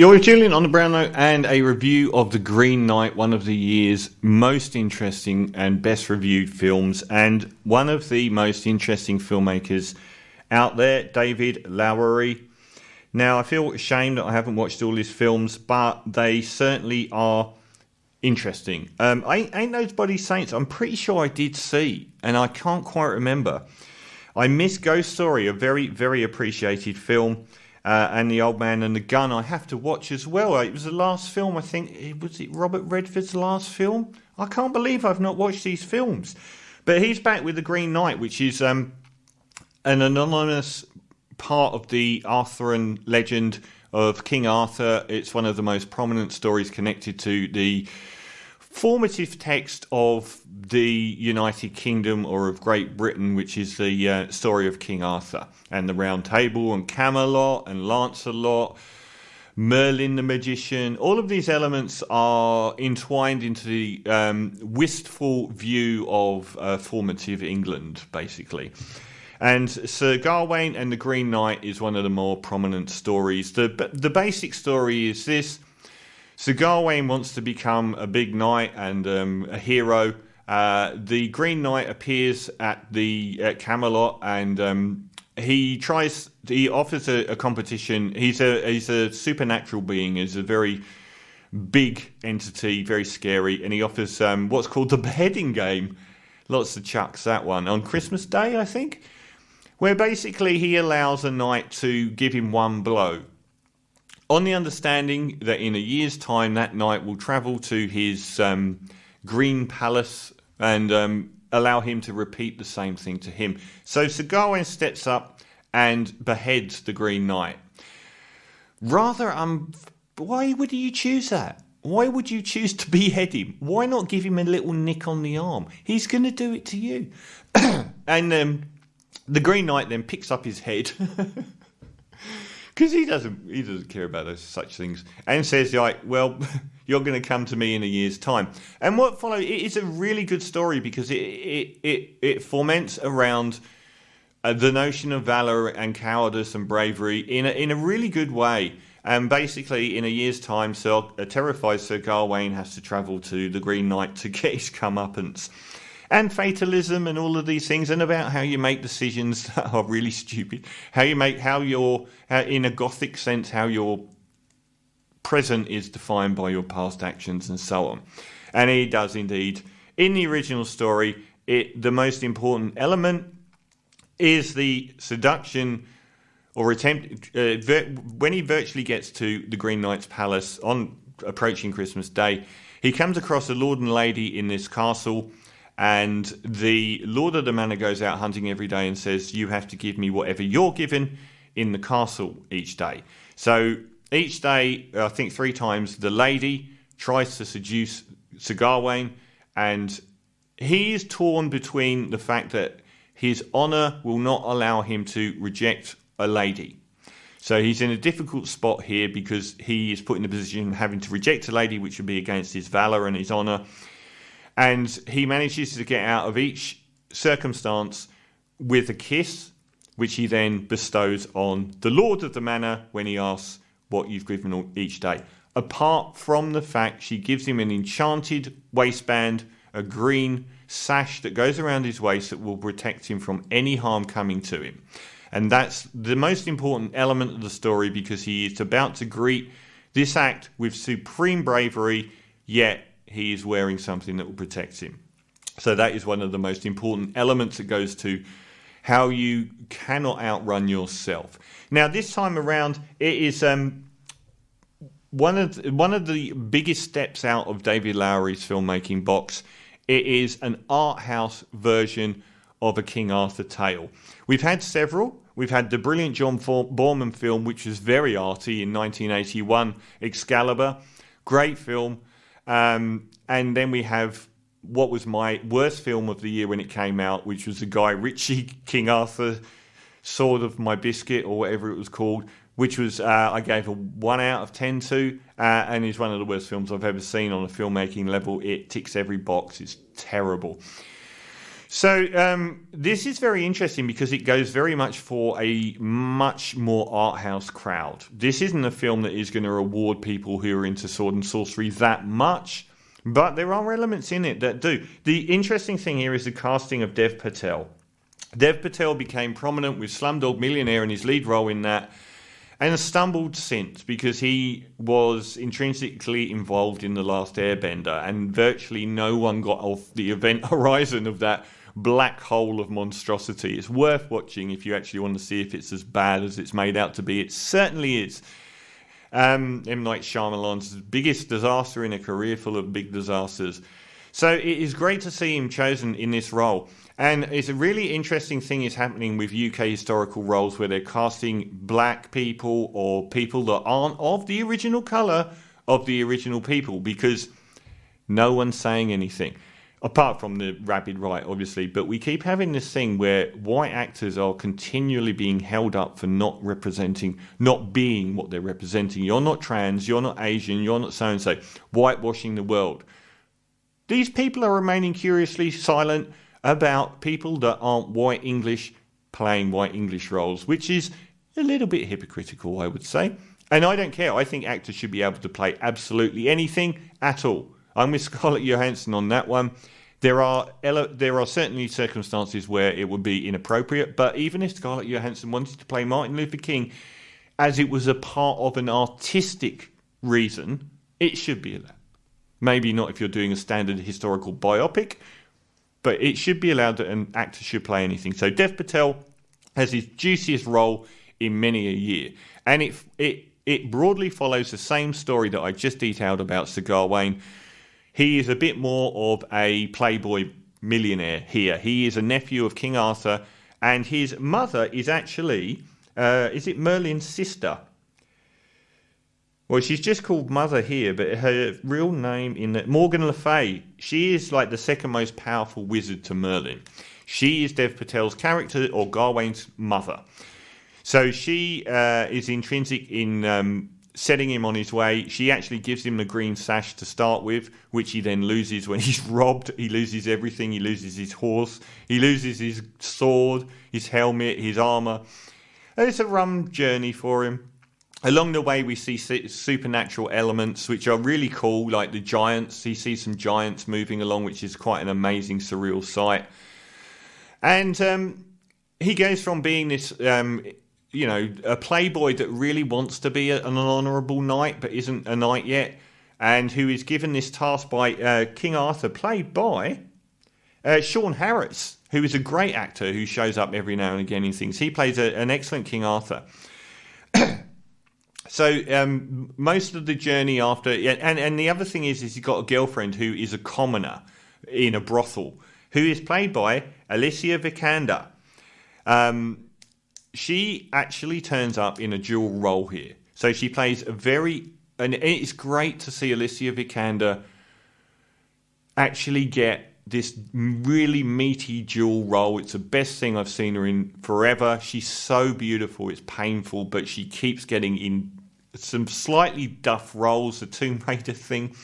You're with Julian on the Brown Note and a review of The Green Knight, one of the year's most interesting and best reviewed films, and one of the most interesting filmmakers out there, David Lowery. Now, I feel ashamed that I haven't watched all his films, but they certainly are interesting. Ain't Nobody Saints, I'm pretty sure I did see, and I can't quite remember. I missed Ghost Story, a very, very appreciated film. And The Old Man and the Gun I have to watch as well. It was the last film, I think. Was it Robert Redford's last film? I can't believe I've not watched these films. But he's back with The Green Knight, which is an anonymous part of the Arthurian legend of King Arthur. It's one of the most prominent stories connected to the formative text of the United Kingdom or of Great Britain, which is the story of King Arthur and the Round Table and Camelot and Lancelot, Merlin the Magician. All of these elements are entwined into the wistful view of formative England, basically. And Sir Gawain and the Green Knight is one of the more prominent stories. The basic story is this. Sir Gawain wants to become a big knight and a hero. The Green Knight appears at Camelot, and he offers a competition. He's a supernatural being. He's a very big entity, very scary, and he offers what's called the beheading game. Lots of chucks, that one, on Christmas Day, I think, where basically he allows a knight to give him one blow, on the understanding that in a year's time that knight will travel to his green palace and allow him to repeat the same thing to him. So Sir Gawain steps up and beheads the Green Knight. Rather, why would you choose that? Why would you choose to behead him? Why not give him a little nick on the arm? He's going to do it to you. And the Green Knight then picks up his head because he doesn't care about such things, and says, like, well, you're going to come to me in a year's time. And what follows, it is a really good story because it foments around the notion of valor and cowardice and bravery in a really good way. And basically, in a year's time, a terrified Sir Gawain has to travel to the Green Knight to get his comeuppance. And fatalism and all of these things, and about how you make decisions that are really stupid. How you're, in a gothic sense, how your present is defined by your past actions and so on. And he does indeed. In the original story, the most important element is the seduction or attempt, when he virtually gets to the Green Knight's palace on approaching Christmas Day, he comes across a lord and lady in this castle. And the lord of the manor goes out hunting every day and says, you have to give me whatever you're given in the castle each day. So each day, I think 3 times, the lady tries to seduce Sir Gawain, and he is torn between the fact that his honour will not allow him to reject a lady. So he's in a difficult spot here because he is put in a position of having to reject a lady, which would be against his valour and his honour. And he manages to get out of each circumstance with a kiss, which he then bestows on the lord of the manor when he asks what you've given each day. Apart from the fact she gives him an enchanted waistband, a green sash that goes around his waist that will protect him from any harm coming to him. And that's the most important element of the story because he is about to greet this act with supreme bravery, yet he is wearing something that will protect him. So that is one of the most important elements that goes to how you cannot outrun yourself. Now, this time around, it is one of the biggest steps out of David Lowery's filmmaking box. It is an art house version of a King Arthur tale. We've had several. We've had the brilliant John Boormans film, which was very arty in 1981, Excalibur. Great film. And then we have what was my worst film of the year when it came out, which was the Guy Ritchie King Arthur Sword of My Biscuit, or whatever it was called, which was I gave a 1 out of 10 to, and is one of the worst films I've ever seen on a filmmaking level. It ticks every box. It's terrible. So this is very interesting because it goes very much for a much more art house crowd. This isn't a film that is going to reward people who are into sword and sorcery that much, but there are elements in it that do. The interesting thing here is the casting of Dev Patel. Dev Patel became prominent with Slumdog Millionaire in his lead role in that, and stumbled since because he was intrinsically involved in The Last Airbender, and virtually no one got off the event horizon of that black hole of monstrosity. It's worth watching if you actually want to see if it's as bad as it's made out to be. It certainly is. M. Night Shyamalan's biggest disaster in a career full of big disasters. So it is great to see him chosen in this role. And it's a really interesting thing is happening with UK historical roles where they're casting black people or people that aren't of the original colour of the original people, because no one's saying anything. Apart from the rabid right, obviously. But we keep having this thing where white actors are continually being held up for not being what they're representing. You're not trans, you're not Asian, you're not so-and-so. Whitewashing the world. These people are remaining curiously silent about people that aren't white English playing white English roles, which is a little bit hypocritical, I would say. And I don't care. I think actors should be able to play absolutely anything at all. I'm with Scarlett Johansson on that one. There are certainly circumstances where it would be inappropriate, but even if Scarlett Johansson wanted to play Martin Luther King as it was a part of an artistic reason, it should be allowed. Maybe not if you're doing a standard historical biopic, but it should be allowed that an actor should play anything. So Dev Patel has his juiciest role in many a year. And it broadly follows the same story that I just detailed about Sir Gawain. He is a bit more of a playboy millionaire here. He is a nephew of King Arthur, and his mother is actually, is it Merlin's sister? Well, she's just called Mother here, but her real name Morgan Le Fay. She is like the second most powerful wizard to Merlin. She is Dev Patel's character, or Gawain's mother. So she is intrinsic in setting him on his way. She actually gives him the green sash to start with, which he then loses when he's robbed. He loses everything. He loses his horse. He loses his sword, his helmet, his armour. And it's a rum journey for him. Along the way, we see supernatural elements, which are really cool, like the giants. He sees some giants moving along, which is quite an amazing, surreal sight. And he goes from being this, a playboy that really wants to be an honourable knight, but isn't a knight yet, and who is given this task by King Arthur, played by Sean Harris, who is a great actor who shows up every now and again in things. He plays an excellent King Arthur. So most of the journey after, and the other thing is he's got a girlfriend who is a commoner in a brothel, who is played by Alicia Vikander. She actually turns up in a dual role here. So she plays and it's great to see Alicia Vikander actually get this really meaty dual role. It's the best thing I've seen her in forever. She's so beautiful, it's painful, but she keeps getting in some slightly duff roles, the Tomb Raider thing.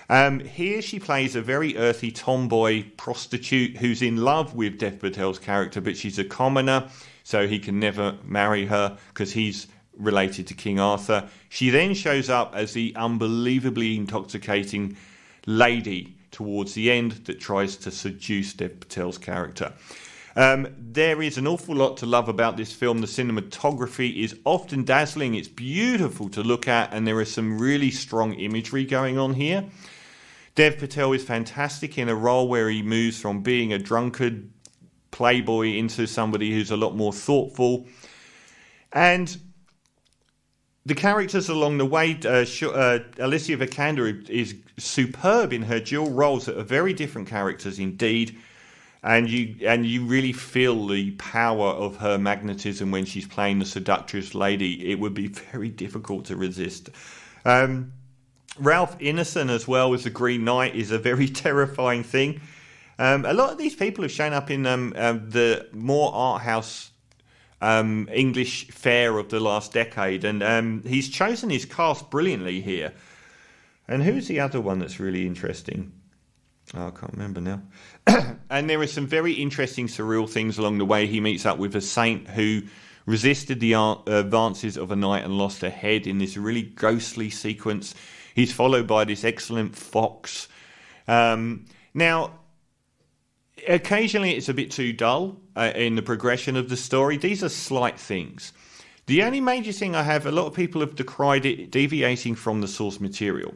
Here she plays a very earthy tomboy prostitute who's in love with Dev Patel's character, but she's a commoner, so he can never marry her because he's related to King Arthur. She then shows up as the unbelievably intoxicating lady towards the end that tries to seduce Dev Patel's character. There is an awful lot to love about this film. The cinematography is often dazzling. It's beautiful to look at, and there is some really strong imagery going on here. Dev Patel is fantastic in a role where he moves from being a drunkard playboy into somebody who's a lot more thoughtful. And the characters along the way, Alicia Vikander is superb in her dual roles that are very different characters indeed. And you really feel the power of her magnetism when she's playing the seductress lady. It would be very difficult to resist. Ralph Ineson as well as the Green Knight is a very terrifying thing. A lot of these people have shown up in the more art house English fare of the last decade, and he's chosen his cast brilliantly here. And who's the other one that's really interesting? Oh, I can't remember now. And there are some very interesting surreal things along the way. He meets up with a saint who resisted the advances of a knight and lost her head in this really ghostly sequence. He's followed by this excellent fox. Now, occasionally it's a bit too dull in the progression of the story. These are slight things. The only major thing I have, a lot of people have decried it deviating from the source material.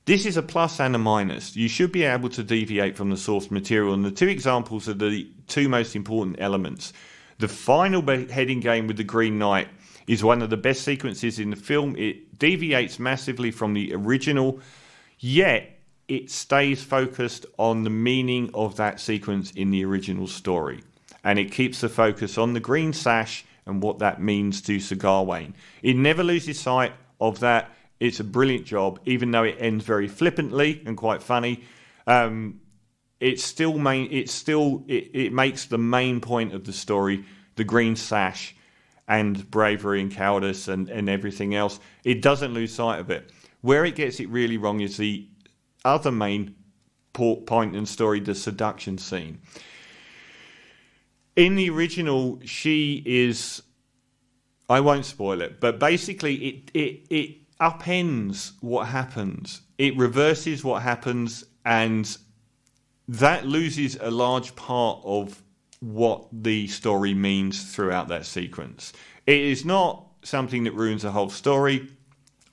This is a plus and a minus. You should be able to deviate from the source material, and the two examples are the two most important elements. The final heading game with the Green Knight is one of the best sequences in the film. It deviates massively from the original, yet it stays focused on the meaning of that sequence in the original story. And it keeps the focus on the green sash and what that means to Sir Gawain. It never loses sight of that. It's a brilliant job, even though it ends very flippantly and quite funny. It makes the main point of the story, the green sash and bravery and cowardice and everything else. It doesn't lose sight of it. Where it gets it really wrong is the other main point in the story, the seduction scene. In the original, she is... I won't spoil it, but basically it upends what happens. It reverses what happens, and that loses a large part of what the story means throughout that sequence. It is not something that ruins the whole story,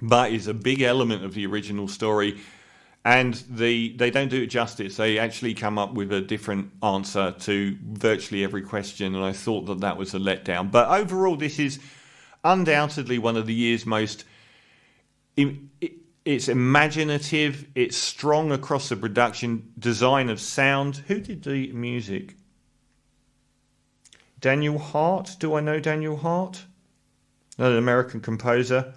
but is a big element of the original story, and they don't do it justice. They actually come up with a different answer to virtually every question, and I thought that was a letdown. But overall, this is undoubtedly one of the year's most... It's imaginative, it's strong across the production, design of sound. Who did the music? Daniel Hart? Do I know Daniel Hart? An American composer.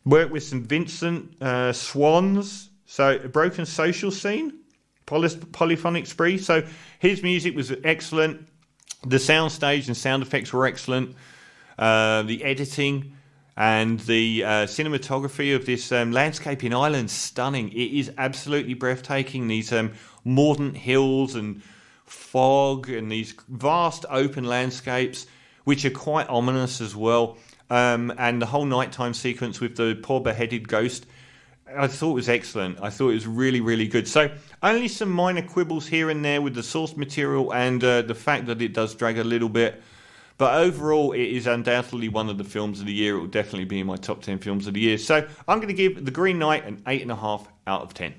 Worked with St. Vincent Swans. So, A Broken Social Scene. Polyphonic Spree. So, his music was excellent. The soundstage and sound effects were excellent. The editing... And the cinematography of this landscape in Ireland, stunning. It is absolutely breathtaking. These mordant hills and fog and these vast open landscapes, which are quite ominous as well. And the whole nighttime sequence with the poor beheaded ghost, I thought was excellent. I thought it was really, really good. So only some minor quibbles here and there with the source material and the fact that it does drag a little bit. But overall, it is undoubtedly one of the films of the year. It will definitely be in my top 10 films of the year. So I'm going to give The Green Knight an 8.5 out of 10.